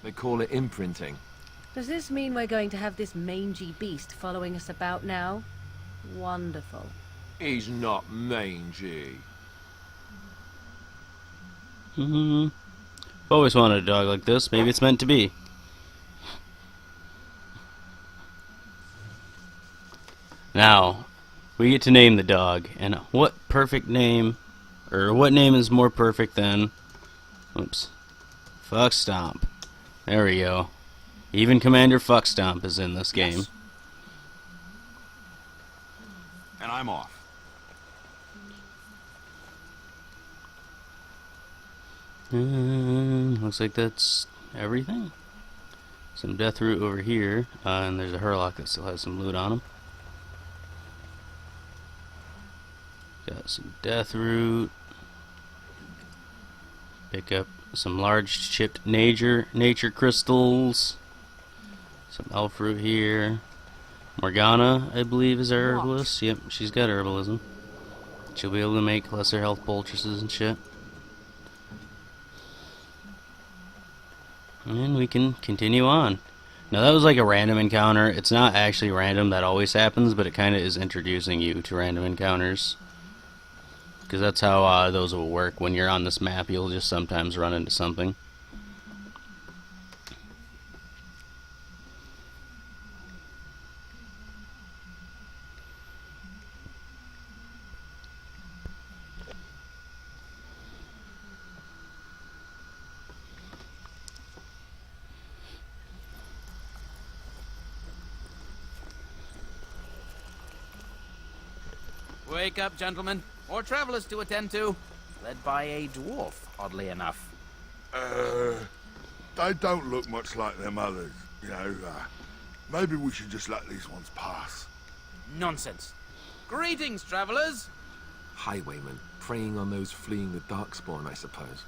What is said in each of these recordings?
They call it imprinting. Does this mean we're going to have this mangy beast following us about now? Wonderful. He's not mangy. I've always wanted a dog like this. Maybe it's meant to be. Now, we get to name the dog. And what perfect name, or what name is more perfect than... Oops. Fuck Stomp. There we go. Even Commander Fuck Stomp is in this game. Yes. And I'm off. Looks like that's everything. Some death root over here, and there's a Hurlock that still has some loot on him. Got some death root. Pick up some large chipped nature crystals. Some elf root here. Morgana, I believe, is our herbalist. Yep, she's got herbalism. She'll be able to make lesser health poultices and shit. And we can continue on. Now that was like a random encounter. It's not actually random, that always happens, but it kind of is introducing you to random encounters. Because that's how those will work. When you're on this map, you'll just sometimes run into something. Wake up, gentlemen. More travelers to attend to. Led by a dwarf, oddly enough. They don't look much like them others, you know. Maybe we should just let these ones pass. Nonsense. Greetings, travelers. Highwaymen, preying on those fleeing the Darkspawn, I suppose.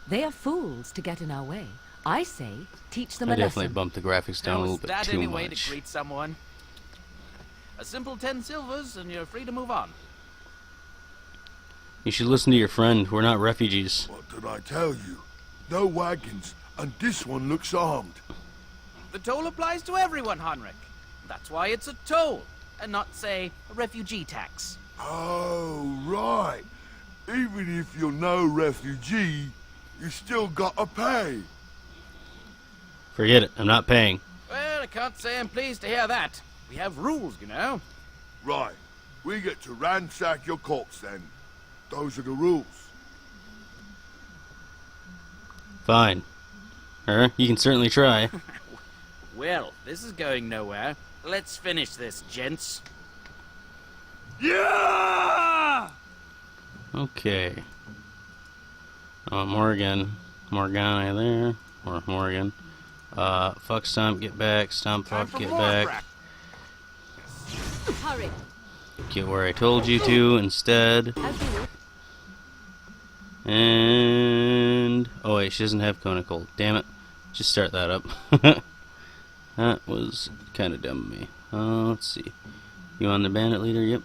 They are fools to get in our way. I say, teach them I a definitely lesson. bumped the graphics down a little bit that too any way much. to greet someone? A simple 10 silvers and you're free to move on. You should listen to your friend. We're not refugees. What did I tell you? No wagons, and this one looks armed. The toll applies to everyone, Heinrich. That's why it's a toll, and not, say, a refugee tax. Oh, right. Even if you're no refugee, you still gotta pay. Forget it. I'm not paying. Well, I can't say I'm pleased to hear that. We have rules, you know. Right. We get to ransack your corpse then. Those are the rules. Fine. You can certainly try. Well, this is going nowhere. Let's finish this, gents. Yeah! Okay. Morgana there. Or Morgan. Fuck Stomp, get back. Stomp, fuck, get back. Hurry. Get where I told you to instead. As you wish. And... oh wait, she doesn't have Cone of Cold. Damn it. Just start that up. That was kind of dumb of me. Let's see. You on the bandit leader? Yep.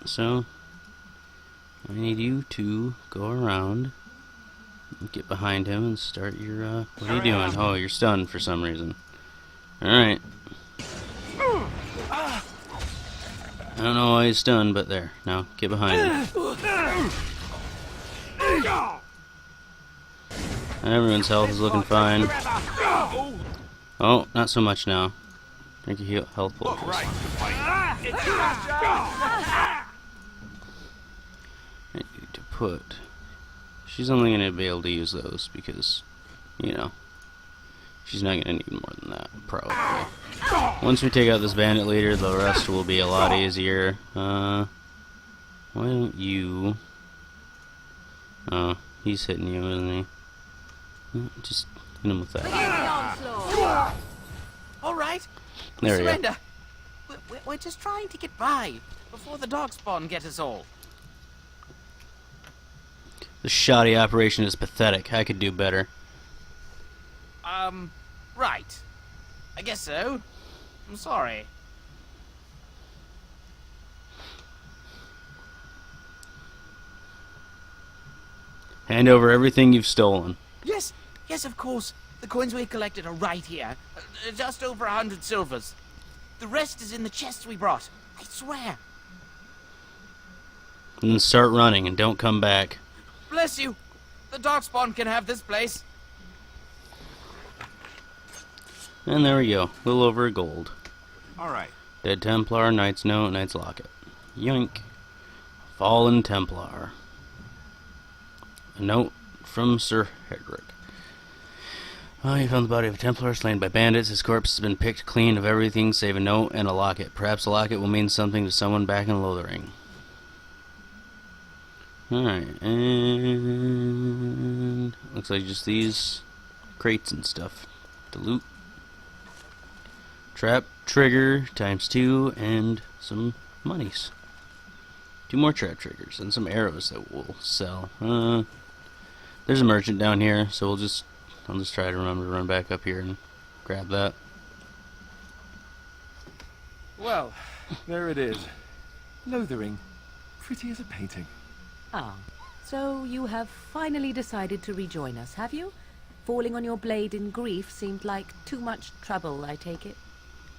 So, I need you to go around, get behind him, and start your, what are you doing? Oh, you're stunned for some reason. Alright. I don't know why he's stunned, but there. Now, get behind him. Everyone's health is looking fine. Oh, not so much now. Drink a health poultice. I need to put... she's only going to be able to use those because, you know, she's not going to need more than that, probably. Once we take out this bandit leader, the rest will be a lot easier. Why don't you... oh, he's hitting you, isn't he? Just hit him with that. All right. There we go. Surrender. We're just trying to get by before the Darkspawn get us all. The shoddy operation is pathetic. I could do better. Right. I guess so. I'm sorry. Hand over everything you've stolen. Yes, yes, of course. The coins we collected are right here. Just over 100 silvers. The rest is in the chests we brought. I swear. And then start running and don't come back. Bless you. The Darkspawn can have this place. And there we go. A little over a gold. All right. Dead Templar, Knight's Note, Knight's Locket. Yoink. Fallen Templar. A note from Sir Hedrick. Oh, you found the body of a Templar slain by bandits. His corpse has been picked clean of everything save a note and a locket. Perhaps the locket will mean something to someone back in Lothering. Alright, and looks like just these crates and stuff to loot. Trap trigger ×2 and some monies. 2 more trap triggers and some arrows that we'll sell. There's a merchant down here, so I'll just try to remember to run back up here and grab that. Well, there it is. Lothering. Pretty as a painting. Ah, so you have finally decided to rejoin us, have you? Falling on your blade in grief seemed like too much trouble, I take it.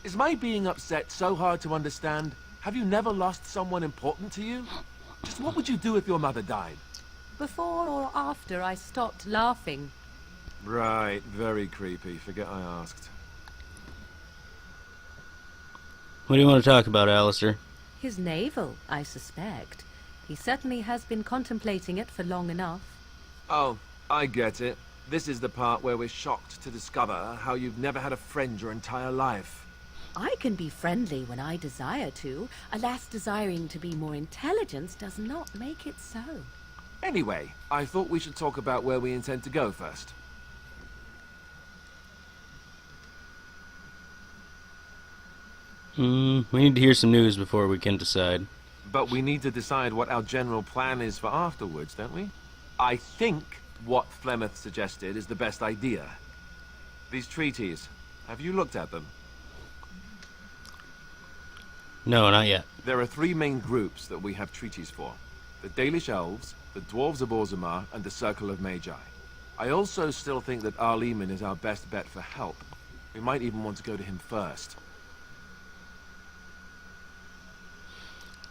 Is my being upset so hard to understand? Have you never lost someone important to you? Just what would you do if your mother died? Before or after I stopped laughing. Right, very creepy. Forget I asked. What do you want to talk about, Alistair? His navel, I suspect. He certainly has been contemplating it for long enough. Oh, I get it. This is the part where we're shocked to discover how you've never had a friend your entire life. I can be friendly when I desire to. Alas, desiring to be more intelligent does not make it so. Anyway, I thought we should talk about where we intend to go first. We need to hear some news before we can decide. But we need to decide what our general plan is for afterwards, don't we? I think what Flemeth suggested is the best idea. These treaties, have you looked at them? No, not yet. There are 3 main groups that we have treaties for. The Dalish Elves, the Dwarves of Orzammar, and the Circle of Magi. I also still think that Arleman is our best bet for help. We might even want to go to him first.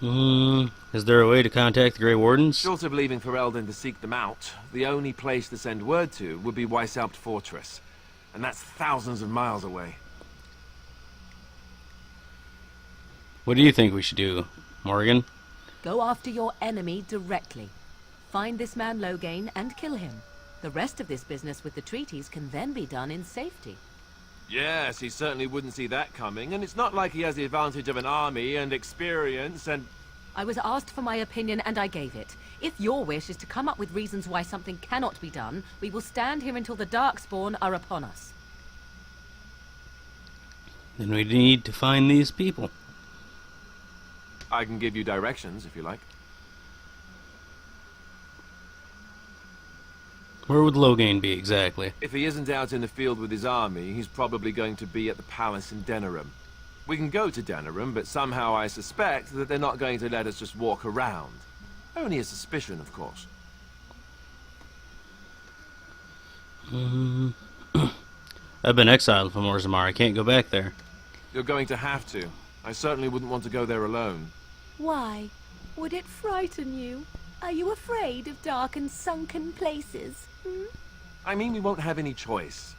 Is there a way to contact the Grey Wardens? Short of leaving Ferelden to seek them out, the only place to send word to would be Weishaupt Fortress. And that's thousands of miles away. What do you think we should do, Morgan? Go after your enemy directly. Find this man Loghain and kill him. The rest of this business with the treaties can then be done in safety. Yes, he certainly wouldn't see that coming, and it's not like he has the advantage of an army and experience and... I was asked for my opinion and I gave it. If your wish is to come up with reasons why something cannot be done, we will stand here until the Darkspawn are upon us. Then we need to find these people. I can give you directions, if you like. Where would Loghain be exactly? If he isn't out in the field with his army, he's probably going to be at the palace in Denerim. We can go to Denerim, but somehow I suspect that they're not going to let us just walk around. Only a suspicion, of course. I've been exiled from Orzammar. I can't go back there. You're going to have to. I certainly wouldn't want to go there alone. Why? Would it frighten you? Are you afraid of dark and sunken places? I mean, we won't have any choice.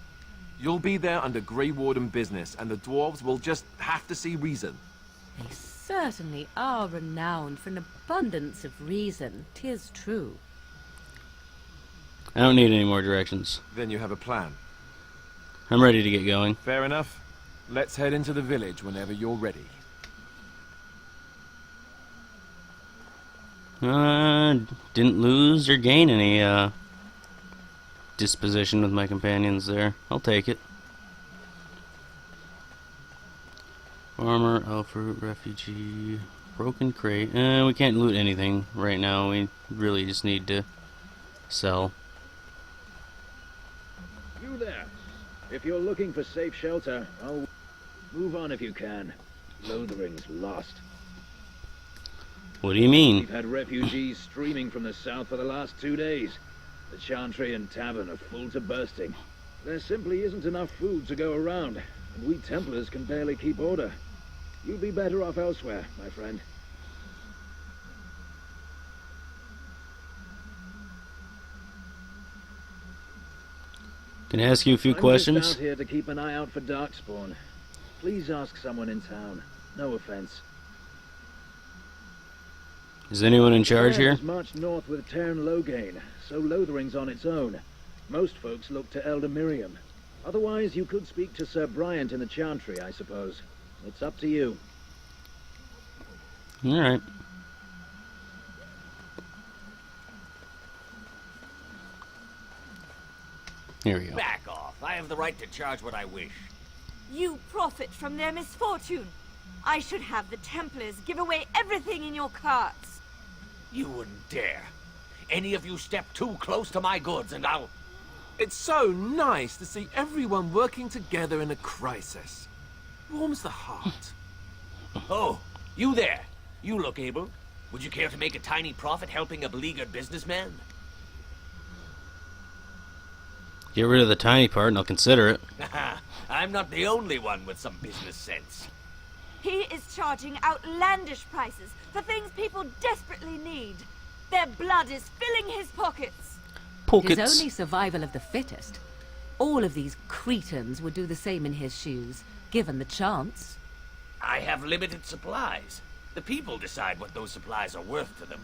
You'll be there under Grey Warden business, and the dwarves will just have to see reason. They certainly are renowned for an abundance of reason, 'tis true. I don't need any more directions. Then you have a plan. I'm ready to get going. Fair enough. Let's head into the village whenever you're ready. Didn't lose or gain any, disposition with my companions there. I'll take it. Farmer, Elfruit, Refugee, Broken Crate. We can't loot anything right now. We really just need to sell. You there. If you're looking for safe shelter, I'll move on if you can. Lothering's lost. What do you mean? We've had refugees streaming from the south for the last 2 days. The Chantry and Tavern are full to bursting. There simply isn't enough food to go around, and we Templars can barely keep order. You'd be better off elsewhere, my friend. Can I ask you a few I'm questions? just out here to keep an eye out for Darkspawn. Please ask someone in town. No offense. Is anyone in charge here? Has marched north with Tern Loghain, so Lothering's on its own. Most folks look to Elder Miriam. Otherwise, you could speak to Sir Bryant in the Chantry, I suppose. It's up to you. Alright. Here we go. Back off. I have the right to charge what I wish. You profit from their misfortune. I should have the Templars give away everything in your carts. You wouldn't dare. Any of you step too close to my goods and I'll... It's so nice to see everyone working together in a crisis. Warms the heart. Oh, you there. You look able. Would you care to make a tiny profit helping a beleaguered businessman? Get rid of the tiny part and I'll consider it. I'm not the only one with some business sense. He is charging outlandish prices for things people desperately need. Their blood is filling his pockets. It is only survival of the fittest. All of these cretins would do the same in his shoes, given the chance. I have limited supplies. The people decide what those supplies are worth to them.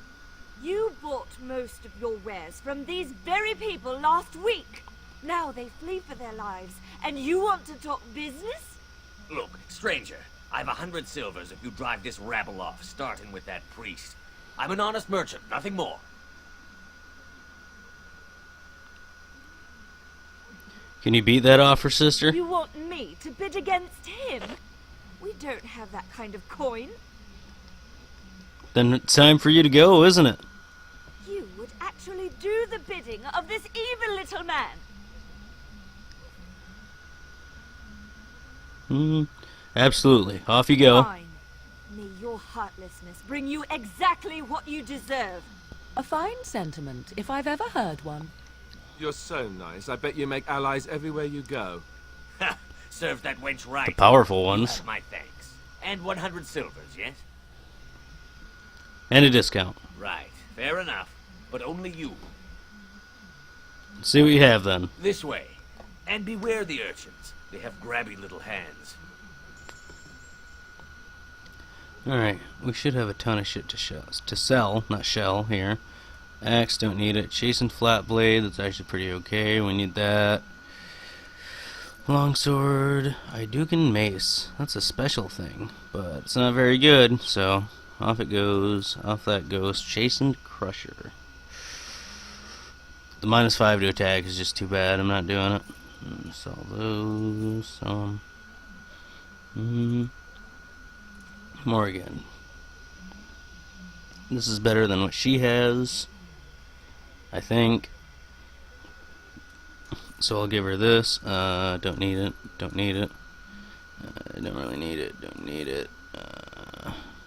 You bought most of your wares from these very people last week. Now they flee for their lives, and you want to talk business? Look, stranger, I've 100 silvers if you drive this rabble off, starting with that priest. I'm an honest merchant, nothing more. Can you beat that offer, sister? You want me to bid against him? We don't have that kind of coin. Then it's time for you to go, isn't it? You would actually do the bidding of this evil little man. Absolutely. Off you go. Fine. May your heartlessness bring you exactly what you deserve. A fine sentiment, if I've ever heard one. You're so nice. I bet you make allies everywhere you go. Ha! Serve that wench right. The powerful You ones. have my thanks. And 100 silvers, yes? And a discount. Right. Fair enough. But only you. Let's see what you have then. This way. And beware the urchins. They have grabby little hands. Alright, we should have a ton of shit to sell, not shell, here. Axe, don't need it. Chasing flat blade, that's actually pretty okay. We need that. Longsword, Idukan mace. That's a special thing, but it's not very good, so off it goes. Off that goes. Chastened crusher. The -5 to attack is just too bad. I'm not doing it. Sell those. Morgan. This is better than what she has, I think. So I'll give her this. Don't need it. Don't need it. Don't really need it. Don't need it.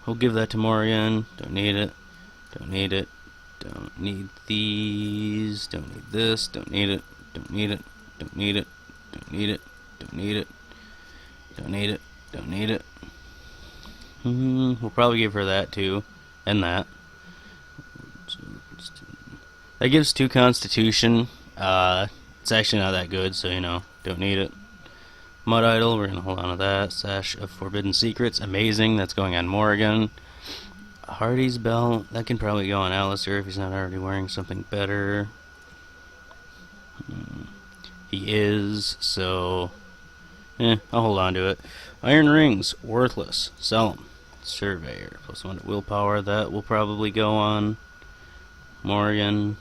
We'll give that to Morgan. Don't need it. Don't need it. Don't need these. Don't need this. Don't need it. Don't need it. Don't need it. Don't need it. Don't need it. Don't need it. Don't need it. We'll probably give her that too. And that. That gives 2 constitution. It's actually not that good, so you know, don't need it. Mud Idol, we're gonna hold on to that. Sash of Forbidden Secrets, amazing. That's going on Morgan. Hardy's belt, that can probably go on Alistair if he's not already wearing something better. He is, so I'll hold on to it. Iron rings, worthless. Sell them. Surveyor, +1 to willpower. That will probably go on Morgan.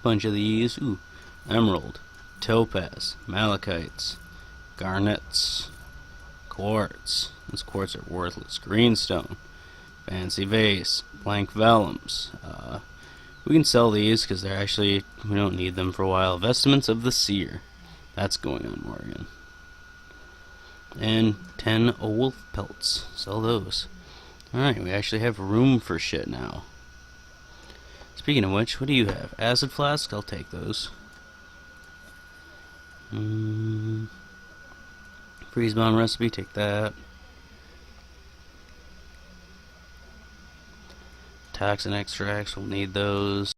Bunch of these. Ooh, emerald, topaz, malachites, garnets, quartz. These quartz are worthless. Greenstone, fancy vase, blank vellums. We can sell these because they're actually, we don't need them for a while. Vestments of the seer. That's going on Morgan. And 10 wolf pelts. Sell those. Alright, we actually have room for shit now. Speaking of which, what do you have? Acid flasks? I'll take those. Freeze bomb recipe, take that. Toxin extracts, we'll need those.